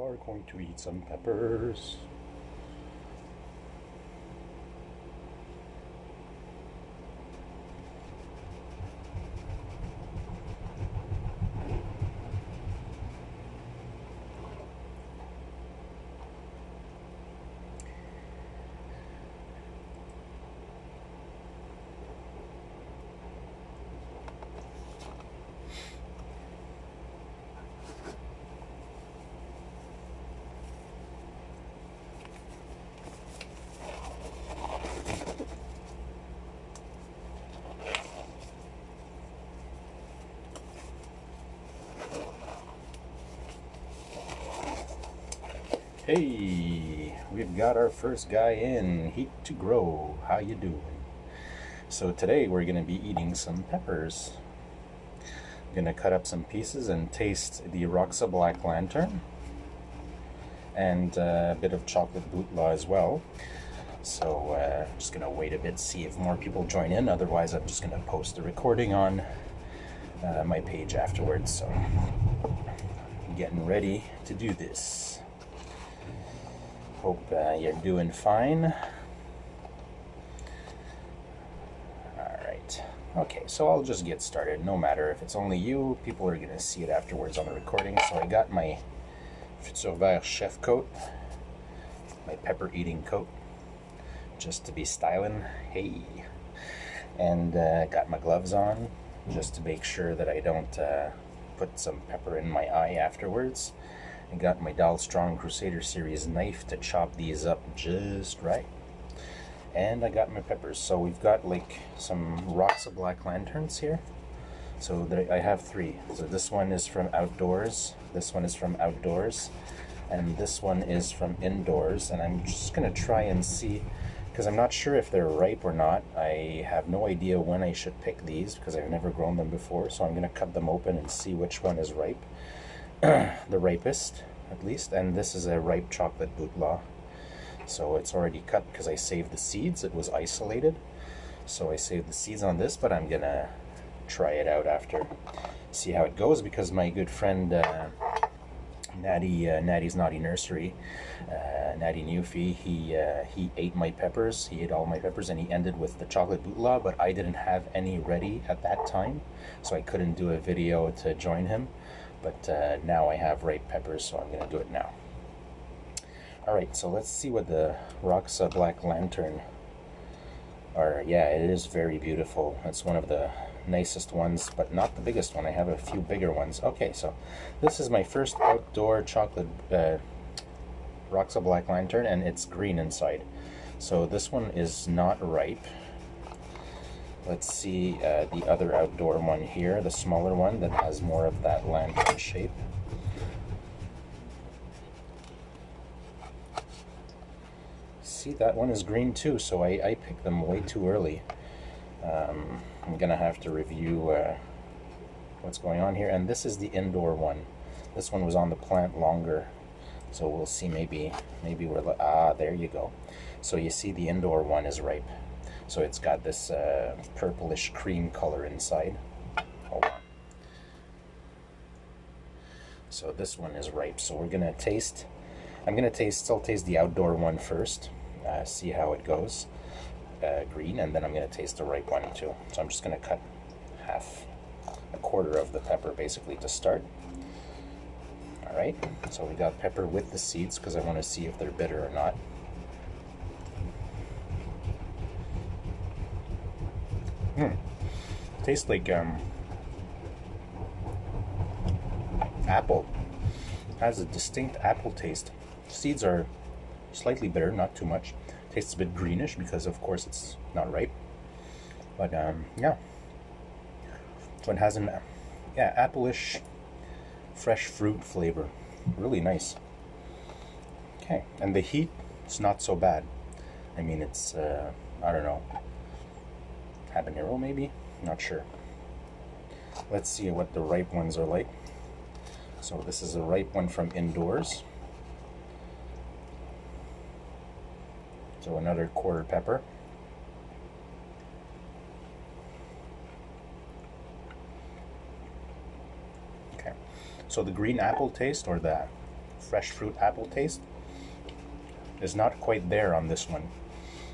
are going to eat some peppers. Hey, we've got our first guy in. Heat to grow. How you doing? So today we're going to be eating some peppers. I'm going to cut up some pieces and taste the Roxa Black Lantern and a bit of chocolate Bhutlah as well. So I'm just going to wait a bit, see if more people join in. Otherwise, I'm just going to post the recording on my page afterwards. So I'm getting ready to do this. Hope you're doing fine. Alright. Okay, so I'll just get started. No matter if it's only you, people are going to see it afterwards on the recording. So I got my Futur Vert chef coat, my pepper eating coat, just to be styling. Hey. And got my gloves on, just to make sure that I don't put some pepper in my eye afterwards. I got my Dal Strong Crusader Series knife to chop these up just right. And I got my peppers. So we've got like some Roxa Black Lanterns here. So I have three. So this one is from outdoors, this one is from outdoors, and this one is from indoors. And I'm just going to try and see, because I'm not sure if they're ripe or not. I have no idea when I should pick these because I've never grown them before. So I'm going to cut them open and see which one is ripe. The ripest, at least. And this is a ripe chocolate Bhutlah, so it's already cut because I saved the seeds. It was isolated, so I saved the seeds on this, but I'm gonna try it out after, see how it goes, because my good friend Natty's Naughty Nursery, Natty Newfie, he ate my peppers. He ate all my peppers, and he ended with the chocolate Bhutlah, but I didn't have any ready at that time, so I couldn't do a video to join him. But now I have ripe peppers, so I'm going to do it now. Alright, so let's see what the Roxa Black Lantern are. Yeah, it is very beautiful. It's one of the nicest ones, but not the biggest one. I have a few bigger ones. Okay, so this is my first outdoor chocolate Roxa Black Lantern, and it's green inside. So this one is not ripe. Let's see the other outdoor one here, the smaller one that has more of that lantern shape. See, that one is green too, so I picked them way too early. I'm gonna have to review what's going on here. And this is the indoor one. This one was on the plant longer, so we'll see. Maybe we're there you go. So you see, the indoor one is ripe. So it's got this purplish cream color inside. Hold on. So this one is ripe. So we're gonna taste. I'm gonna still taste the outdoor one first. See how it goes. Green, and then I'm gonna taste the ripe one too. So I'm just gonna cut a quarter of the pepper basically to start. All right. So we got pepper with the seeds because I want to see if they're bitter or not. Tastes like apple. Has a distinct apple taste. Seeds are slightly bitter, not too much. Tastes a bit greenish because, of course, it's not ripe. But yeah, so it has an apple-ish, fresh fruit flavor. Really nice. Okay, and the heat, it's not so bad. I mean, it's I don't know, habanero maybe? Not sure. Let's see what the ripe ones are like. So this is a ripe one from indoors. So another quarter pepper. Okay. So the green apple taste, or the fresh fruit apple taste is not quite there on this one.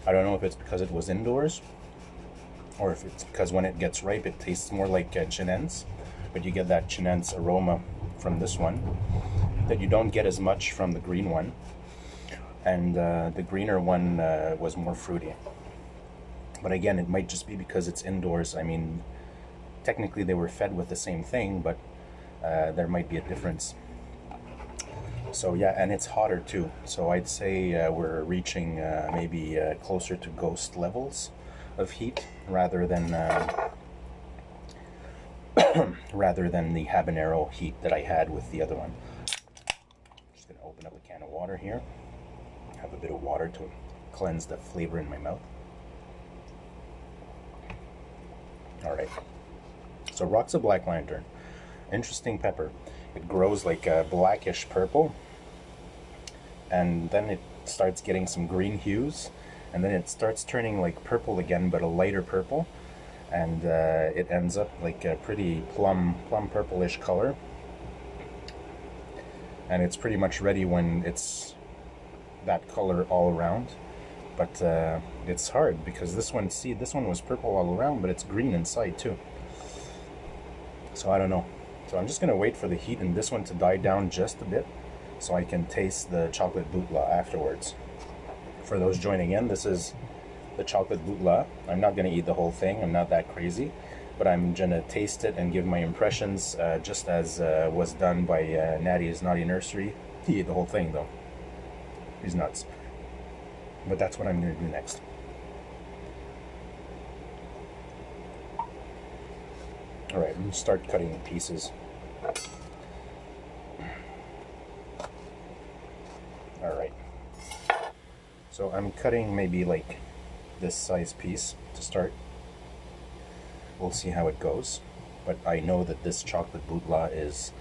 I don't know if it's because it was indoors, or if it's because when it gets ripe it tastes more like chinense, but you get that chinense aroma from this one that you don't get as much from the green one, and the greener one was more fruity. But again, it might just be because it's indoors. I mean, technically they were fed with the same thing, but there might be a difference. So yeah, and it's hotter too. So I'd say we're reaching maybe closer to ghost levels of heat rather than rather than the habanero heat that I had with the other one. Just gonna open up a can of water here. Have a bit of water to cleanse the flavor in my mouth. All right. So Roxa Black Lantern, interesting pepper. It grows like a blackish purple, and then it starts getting some green hues, and then it starts turning like purple again, but a lighter purple, and it ends up like a pretty plum purplish color. And it's pretty much ready when it's that color all around. But it's hard because this one was purple all around, but it's green inside too. So I don't know. So I'm just gonna wait for the heat in this one to die down just a bit so I can taste the chocolate Bhutlah afterwards. For those joining in, this is the chocolate Bhutlah. I'm not gonna eat the whole thing, I'm not that crazy, but I'm gonna taste it and give my impressions just as was done by Natty's Naughty Nursery. He ate the whole thing though. He's nuts. But that's what I'm gonna do next. Alright, I'm gonna start cutting pieces. Alright. So I'm cutting maybe like this size piece to start. We'll see how it goes. But I know that this chocolate Bhutlah is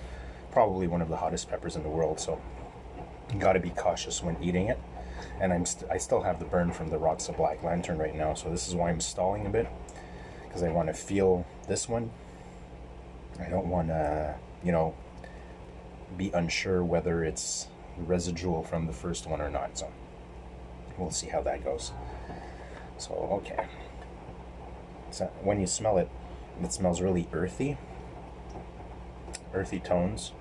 probably one of the hottest peppers in the world, so you gotta be cautious when eating it. And I still have the burn from the Roxa Black Lantern right now, so this is why I'm stalling a bit, because I want to feel this one. I don't want to, you know, be unsure whether it's residual from the first one or not, so we'll see how that goes. So, okay. So when you smell it, it smells really earthy tones,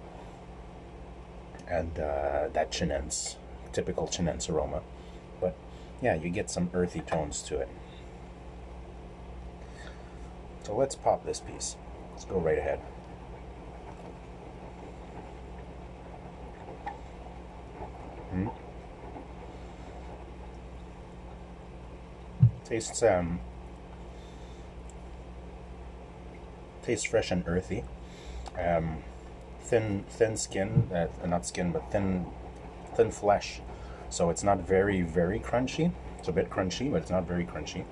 and that chinense, typical chinense aroma. But yeah, you get some earthy tones to it. So let's pop this piece. Let's go right ahead. Tastes tastes fresh and earthy. Thin skin, not skin, but thin flesh. So it's not very crunchy. It's a bit crunchy, but it's not very crunchy.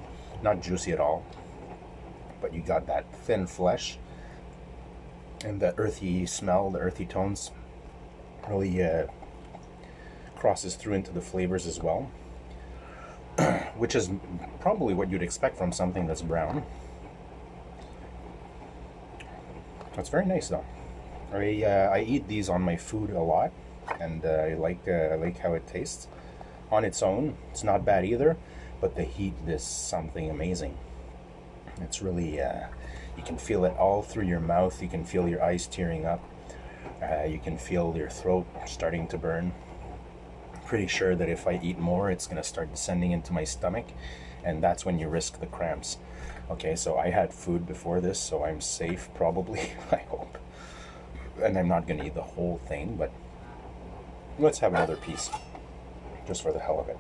Not juicy at all. But you got that thin flesh and the earthy smell, the earthy tones really crosses through into the flavors as well, which is probably what you'd expect from something that's brown. It's very nice though. I eat these on my food a lot, and I like how it tastes. On its own, it's not bad either, but the heat is something amazing. It's really, you can feel it all through your mouth. You can feel your eyes tearing up. You can feel your throat starting to burn. Pretty sure that if I eat more, it's going to start descending into my stomach, and that's when you risk the cramps. Okay, so I had food before this, so I'm safe probably, I hope. And I'm not going to eat the whole thing, but let's have another piece, just for the hell of it.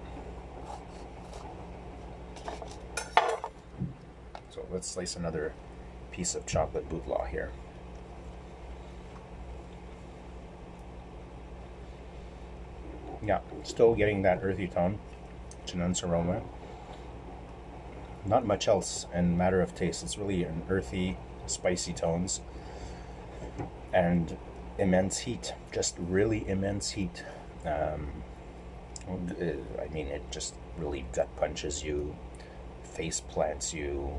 So let's slice another piece of chocolate Bhutlah here. Yeah, still getting that earthy tone, chinense aroma. Not much else in matter of taste. It's really an earthy, spicy tones. And immense heat, just really immense heat. I mean, it just really gut punches you, face plants you,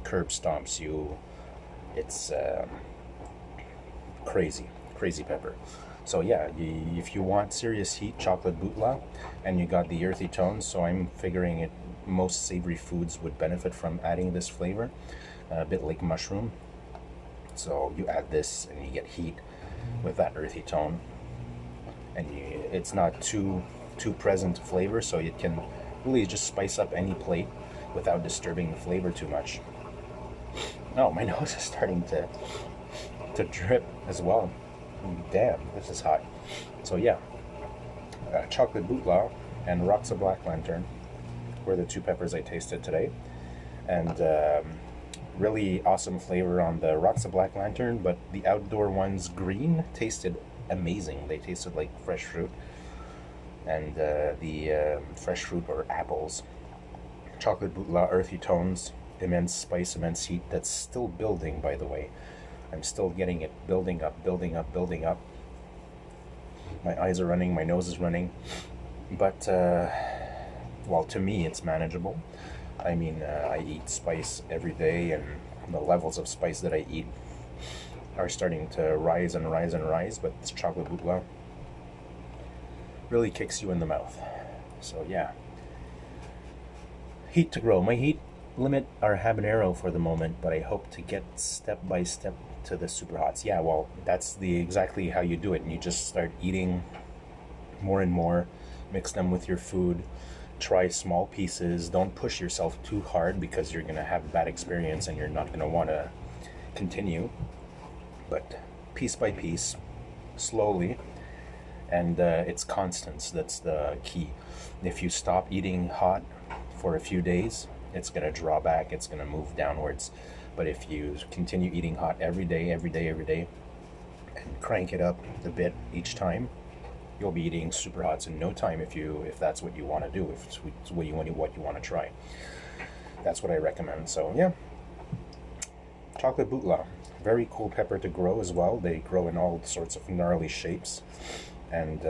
curb stomps you. It's crazy pepper. So yeah, if you want serious heat, chocolate Bhutlah, and you got the earthy tones, so I'm figuring it most savory foods would benefit from adding this flavor, a bit like mushroom. So you add this and you get heat with that earthy tone, and it's not too present flavor, so it can really just spice up any plate without disturbing the flavor too much. Oh, my nose is starting to drip as well. Damn, this is hot. So yeah, chocolate Bhutlah and Roxa Black Lantern were the two peppers I tasted today, and really awesome flavor on the Roxa Black Lantern, but the outdoor ones green tasted amazing. They tasted like fresh fruit, and the fresh fruit or apples. Chocolate Bhutlah, earthy tones, immense spice, immense heat. That's still building, by the way. I'm still getting it building up, building up, building up. My eyes are running, my nose is running, but well, to me it's manageable. I mean, I eat spice every day, and the levels of spice that I eat are starting to rise and rise and rise, but this chocolate Bhutlah really kicks you in the mouth. So yeah, heat to grow. My heat limit are habanero for the moment, but I hope to get step by step to the super hots. Yeah, well, that's exactly how you do it, and you just start eating more and more, mix them with your food, try small pieces, don't push yourself too hard because you're gonna have a bad experience and you're not gonna want to continue, but piece by piece, slowly, and it's constance. That's the key. If you stop eating hot for a few days, it's going to draw back, it's going to move downwards. But if you continue eating hot every day, every day, every day, and crank it up a bit each time, you'll be eating super hots in no time if that's what you want to do, if it's what you want to try. That's what I recommend. So yeah, chocolate Bhutlah, very cool pepper to grow as well. They grow in all sorts of gnarly shapes, and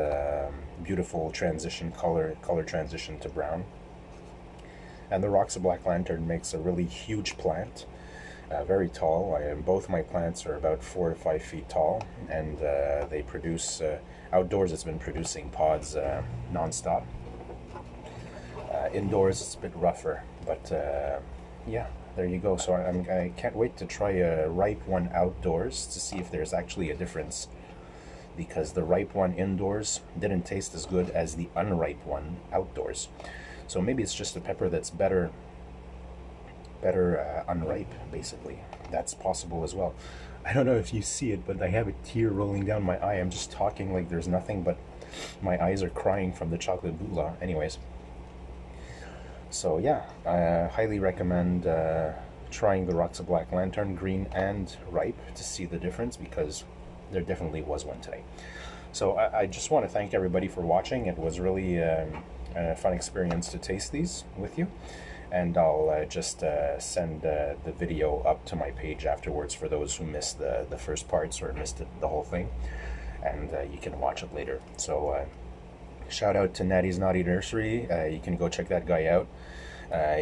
beautiful transition color transition to brown. And the Roxa Black Lantern makes a really huge plant, very tall. Both my plants are about 4 to 5 feet tall, and they produce, outdoors it's been producing pods non-stop. Indoors it's a bit rougher, but yeah, there you go. So I can't wait to try a ripe one outdoors to see if there's actually a difference, because the ripe one indoors didn't taste as good as the unripe one outdoors. So maybe it's just a pepper that's better unripe, basically. That's possible as well. I don't know if you see it, but I have a tear rolling down my eye. I'm just talking like there's nothing, but my eyes are crying from the chocolate Bhutlah. Anyways, so yeah, I highly recommend trying the Roxa Black Lantern, green and ripe, to see the difference, because there definitely was one today. So I just want to thank everybody for watching. It was really a fun experience to taste these with you, and I'll just send the video up to my page afterwards for those who missed the first parts or missed the whole thing, and you can watch it later. So shout out to Natty's Naughty Nursery. You can go check that guy out.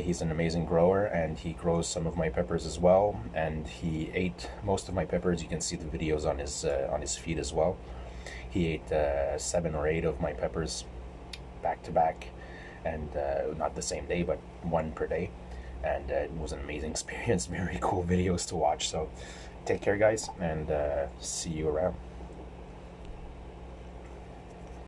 He's an amazing grower, and he grows some of my peppers as well, and he ate most of my peppers. You can see the videos on his feed as well. He ate 7 or 8 of my peppers back to back, and not the same day, but one per day, and it was an amazing experience. Very cool videos to watch. So take care, guys, and see you around.